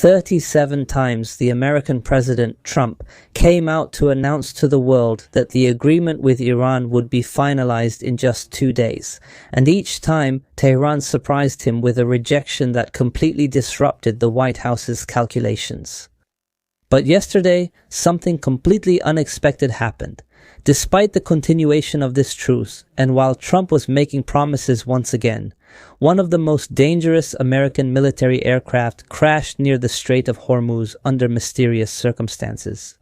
37 times the American President Trump came out to announce to the world that the agreement with Iran would be finalized in just 2 days, and each time Tehran surprised him with a rejection that completely disrupted the White House's calculations. But yesterday, something completely unexpected happened. Despite the continuation of this truce, and while Trump was making promises once again, one of the most dangerous American military aircraft crashed near the Strait of Hormuz under mysterious circumstances.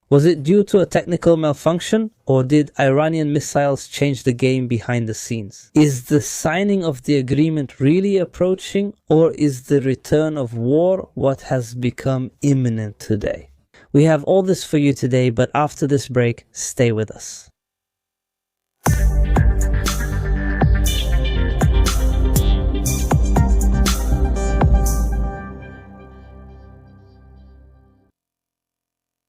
Was it due to a technical malfunction, or did Iranian missiles change the game behind the scenes? Is the signing of the agreement really approaching, or is the return of war what has become imminent today? We have all this for you today, but after this break, stay with us.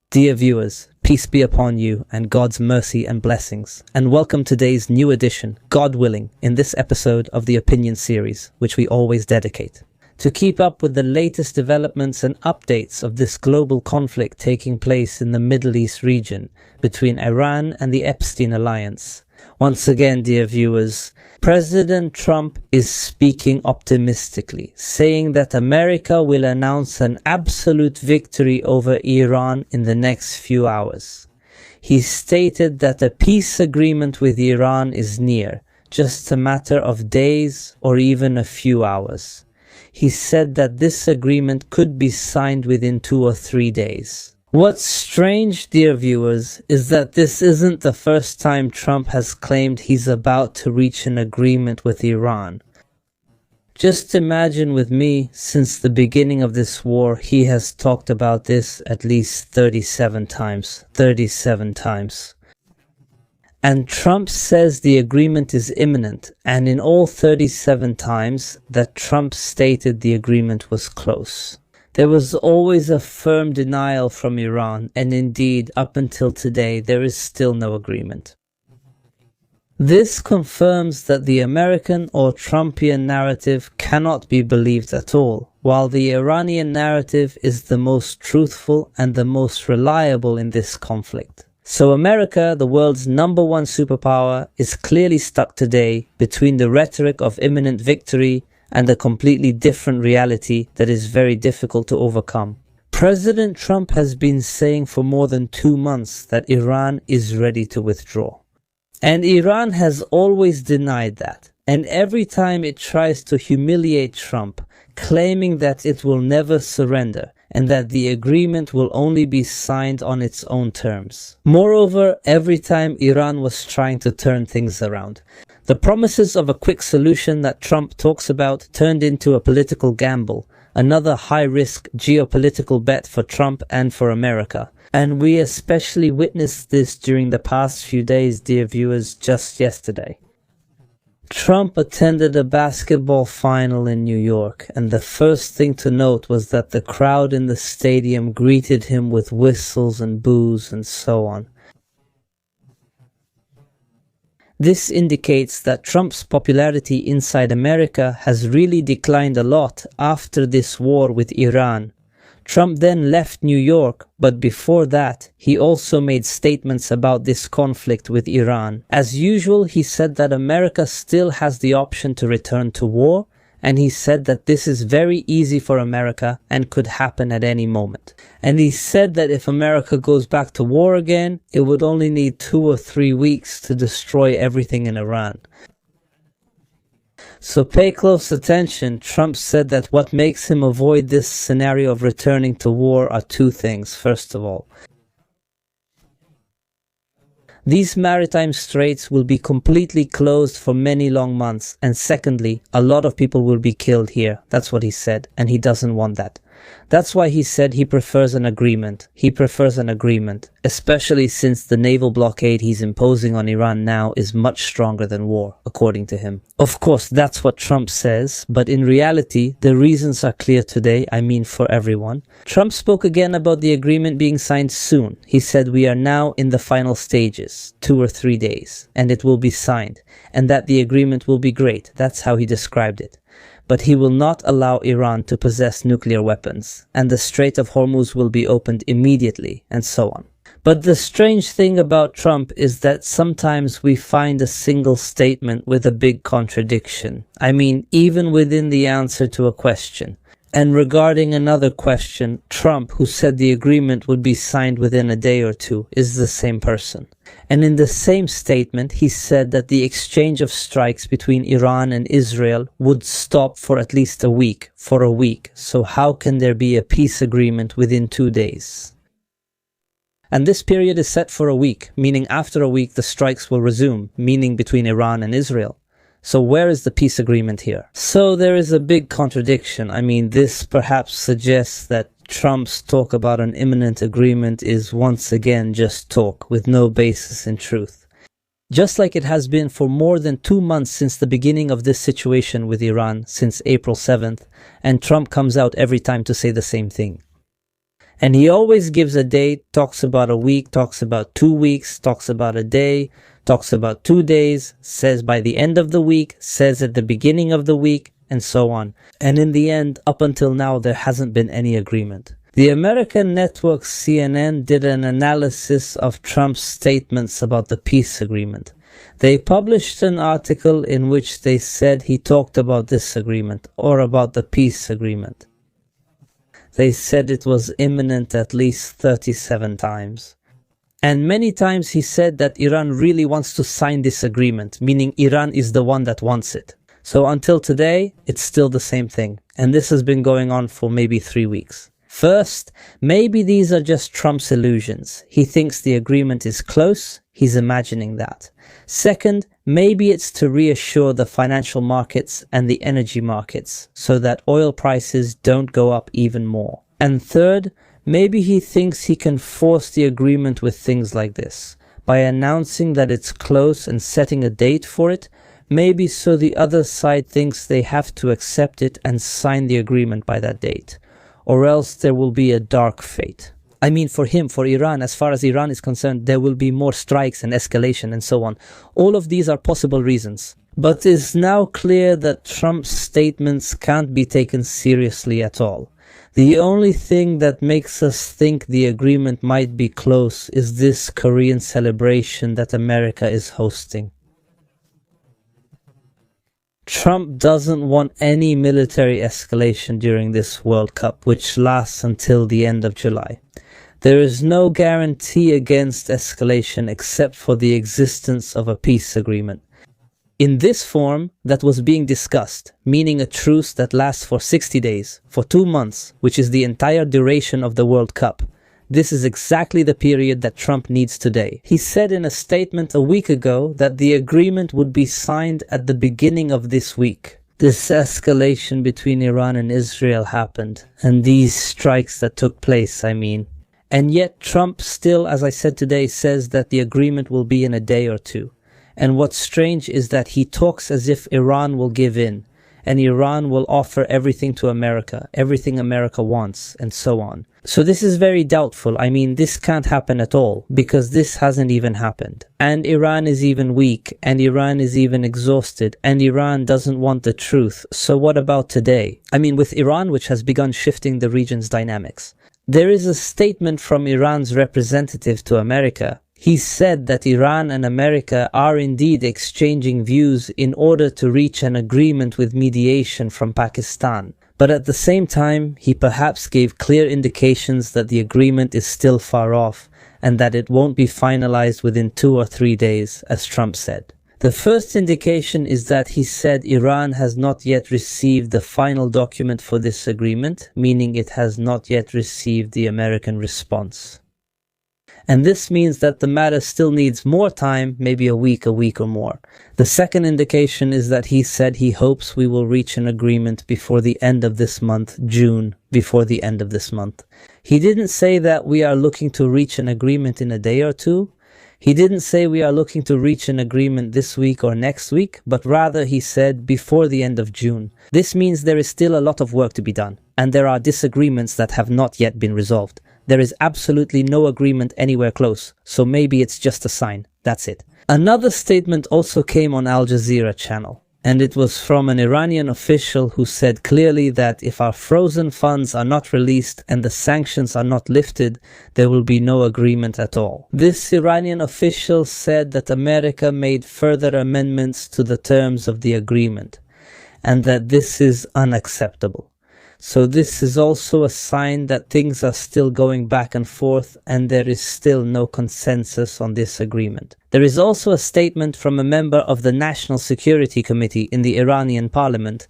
Dear viewers, peace be upon you and God's mercy and blessings, and welcome to today's new edition, God willing, in this episode of the Opinion series, which we always dedicate. To keep up with the latest developments and updates of this global conflict taking place in the Middle East region between Iran and the Epstein Alliance. Once again, dear viewers, President Trump is speaking optimistically, saying that America will announce an absolute victory over Iran in the next few hours. He stated that a peace agreement with Iran is near, just a matter of days or even a few hours. He said that this agreement could be signed within 2 or 3 days. What's strange, dear viewers, is that this isn't the first time Trump has claimed he's about to reach an agreement with Iran. Just imagine with me, since the beginning of this war, he has talked about this at least 37 times. 37 times. And Trump says the agreement is imminent, and in all 37 times that Trump stated the agreement was close. There was always a firm denial from Iran, and indeed, up until today, there is still no agreement. This confirms that the American or Trumpian narrative cannot be believed at all, while the Iranian narrative is the most truthful and the most reliable in this conflict. So America, the world's #1 superpower, is clearly stuck today between the rhetoric of imminent victory and a completely different reality that is very difficult to overcome. President Trump has been saying for more than 2 months that Iran is ready to withdraw. And Iran has always denied that. And every time it tries to humiliate Trump, claiming that it will never surrender, and that the agreement will only be signed on its own terms. Moreover, every time Iran was trying to turn things around, the promises of a quick solution that Trump talks about turned into a political gamble, another high-risk geopolitical bet for Trump and for America. And we especially witnessed this during the past few days, dear viewers, just yesterday. Trump attended a basketball final in New York, and the first thing to note was that the crowd in the stadium greeted him with whistles and boos and so on. This indicates that Trump's popularity inside America has really declined a lot after this war with Iran. Trump then left New York, but before that, he also made statements about this conflict with Iran. As usual, he said that America still has the option to return to war, and he said that this is very easy for America and could happen at any moment. And he said that if America goes back to war again, it would only need 2 or 3 weeks to destroy everything in Iran. So pay close attention. Trump said that what makes him avoid this scenario of returning to war are 2 things. First of all, these maritime straits will be completely closed for many long months. And secondly, a lot of people will be killed here. That's what he said, and he doesn't want that. That's why he said he prefers an agreement. He prefers an agreement, especially since the naval blockade he's imposing on Iran now is much stronger than war, according to him. Of course, that's what Trump says, but in reality, the reasons are clear today, I mean for everyone. Trump spoke again about the agreement being signed soon. He said we are now in the final stages, 2 or 3 days, and it will be signed, and that the agreement will be great. That's how he described it. but he will not allow Iran to possess nuclear weapons, and the Strait of Hormuz will be opened immediately, and so on. But the strange thing about Trump is that sometimes we find a single statement with a big contradiction. I mean, even within the answer to a question. And regarding another question, Trump, who said the agreement would be signed within a day or two, is the same person. And in the same statement, he said that the exchange of strikes between Iran and Israel would stop for at least a week, So how can there be a peace agreement within 2 days? And this period is set for a week, meaning after a week the strikes will resume, meaning between Iran and Israel. So where is the peace agreement here? So there is a big contradiction. I mean, this perhaps suggests that Trump's talk about an imminent agreement is once again just talk with no basis in truth. Just like it has been for more than 2 months since the beginning of this situation with Iran, since April 7th, and Trump comes out every time to say the same thing. And he always gives a date, talks about a week, talks about 2 weeks, talks about a day, talks about 2 days, says by the end of the week, says at the beginning of the week, and so on. And in the end, up until now, there hasn't been any agreement. The American network CNN did an analysis of Trump's statements about the peace agreement. They published an article in which they said he talked about this agreement, or about the peace agreement. They said it was imminent at least 37 times. And many times he said that Iran really wants to sign this agreement, meaning Iran is the one that wants it. So until today, it's still the same thing. And this has been going on for maybe 3 weeks. First, maybe these are just Trump's illusions. He thinks the agreement is close, he's imagining that. Second, maybe it's to reassure the financial markets and the energy markets so that oil prices don't go up even more. And third, maybe he thinks he can force the agreement with things like this, by announcing that it's close and setting a date for it, maybe so the other side thinks they have to accept it and sign the agreement by that date. Or else there will be a dark fate. I mean, for him, for Iran, as far as Iran is concerned, there will be more strikes and escalation and so on. All of these are possible reasons. But it's now clear that Trump's statements can't be taken seriously at all. The only thing that makes us think the agreement might be close is this Korean celebration that America is hosting. Trump doesn't want any military escalation during this World Cup, which lasts until the end of July. There is no guarantee against escalation except for the existence of a peace agreement. In this form that was being discussed, meaning a truce that lasts for 60 days, for 2 months, which is the entire duration of the World Cup. This is exactly the period that Trump needs today. He said in a statement a week ago that the agreement would be signed at the beginning of this week. This escalation between Iran and Israel happened, and these strikes that took place, And yet Trump still, as I said today, says that the agreement will be in a day or two. And what's strange is that he talks as if Iran will give in, and Iran will offer everything to America, everything America wants, and so on. So this is very doubtful. This can't happen at all, because this hasn't even happened. And Iran is even weak, and Iran is even exhausted, and Iran doesn't want the truth. So what about today? With Iran, which has begun shifting the region's dynamics. There is a statement from Iran's representative to America. He said that Iran and America are indeed exchanging views in order to reach an agreement with mediation from Pakistan. But at the same time, he perhaps gave clear indications that the agreement is still far off and that it won't be finalized within 2 or 3 days, as Trump said. The first indication is that he said Iran has not yet received the final document for this agreement, meaning it has not yet received the American response. And this means that the matter still needs more time, maybe a week or more. The second indication is that he said he hopes we will reach an agreement before the end of this month, June, before the end of this month. He didn't say that we are looking to reach an agreement in a day or two. He didn't say we are looking to reach an agreement this week or next week, but rather he said before the end of June. This means there is still a lot of work to be done, and there are disagreements that have not yet been resolved. There is absolutely no agreement anywhere close, so maybe it's just a sign. That's it. Another statement also came on Al Jazeera channel, And it was from an Iranian official who said clearly that if our frozen funds are not released and the sanctions are not lifted, there will be no agreement at all. This Iranian official said that America made further amendments to the terms of the agreement, and that this is unacceptable. So this is also a sign that things are still going back and forth and there is still no consensus on this agreement. There is also a statement from a member of the National Security Committee in the Iranian parliament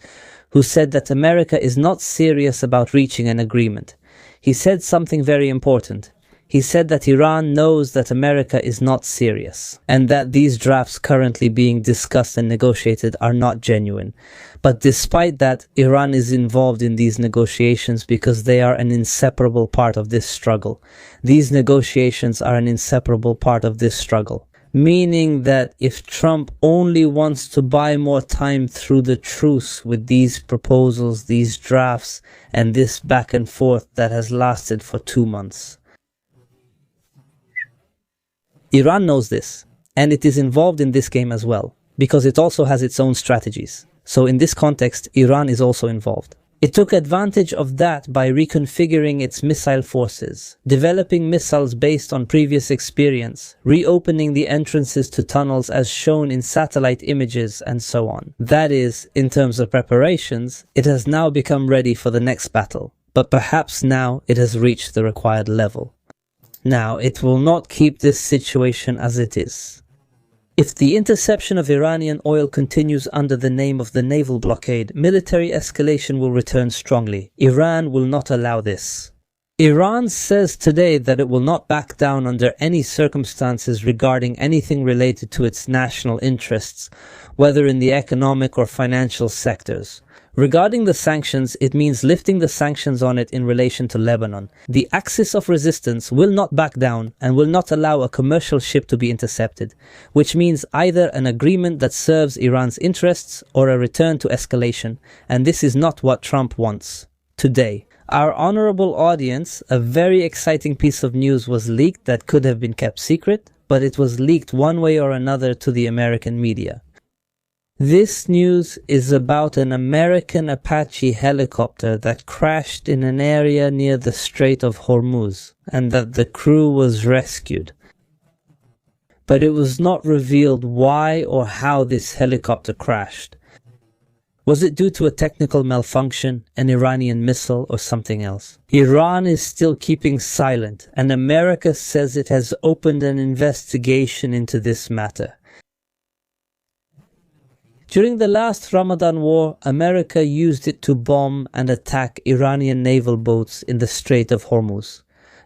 who said that America is not serious about reaching an agreement. He said something very important. He said that Iran knows that America is not serious and that these drafts currently being discussed and negotiated are not genuine. But despite that, Iran is involved in these negotiations because they are an inseparable part of this struggle. These negotiations are an inseparable part of this struggle. Meaning that if Trump only wants to buy more time through the truce with these proposals, these drafts, and this back and forth that has lasted for 2 months. Iran knows this, and it is involved in this game as well, because it also has its own strategies. So in this context, Iran is also involved. It took advantage of that by reconfiguring its missile forces, developing missiles based on previous experience, reopening the entrances to tunnels as shown in satellite images, and so on. That is, in terms of preparations, it has now become ready for the next battle, but perhaps now it has reached the required level. Now, it will not keep this situation as it is. If the interception of Iranian oil continues under the name of the naval blockade, military escalation will return strongly. Iran will not allow this. Iran says today that it will not back down under any circumstances regarding anything related to its national interests, whether in the economic or financial sectors. Regarding the sanctions, it means lifting the sanctions on it in relation to Lebanon. The axis of resistance will not back down and will not allow a commercial ship to be intercepted, which means either an agreement that serves Iran's interests or a return to escalation, and this is not what Trump wants. Today, our honorable audience, a very exciting piece of news was leaked that could have been kept secret, but it was leaked one way or another to the American media. This news is about an American Apache helicopter that crashed in an area near the Strait of Hormuz, and that the crew was rescued. But it was not revealed why or how this helicopter crashed. Was it due to a technical malfunction, an Iranian missile, or something else? Iran is still keeping silent, and America says it has opened an investigation into this matter. During the last Ramadan war, America used it to bomb and attack Iranian naval boats in the Strait of Hormuz.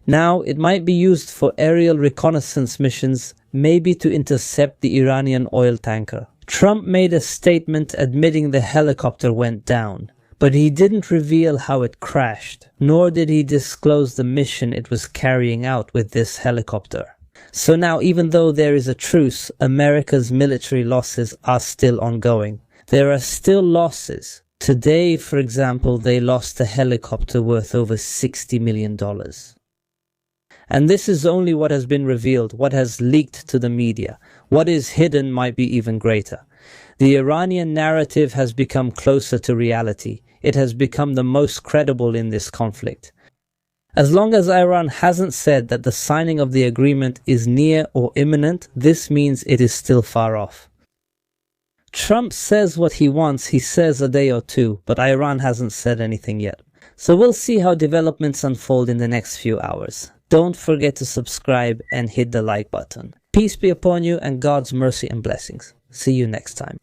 Now, it might be used for aerial reconnaissance missions, maybe to intercept the Iranian oil tanker. Trump made a statement admitting the helicopter went down, but he didn't reveal how it crashed, nor did he disclose the mission it was carrying out with this helicopter. So now, even though there is a truce, America's military losses are still ongoing. There are still losses. Today, for example, they lost a helicopter worth over $60 million. And this is only what has been revealed, what has leaked to the media. What is hidden might be even greater. The Iranian narrative has become closer to reality. It has become the most credible in this conflict. As long as Iran hasn't said that the signing of the agreement is near or imminent, this means it is still far off. Trump says what he wants, he says a day or two, but Iran hasn't said anything yet. So we'll see how developments unfold in the next few hours. Don't forget to subscribe and hit the like button. Peace be upon you and God's mercy and blessings. See you next time.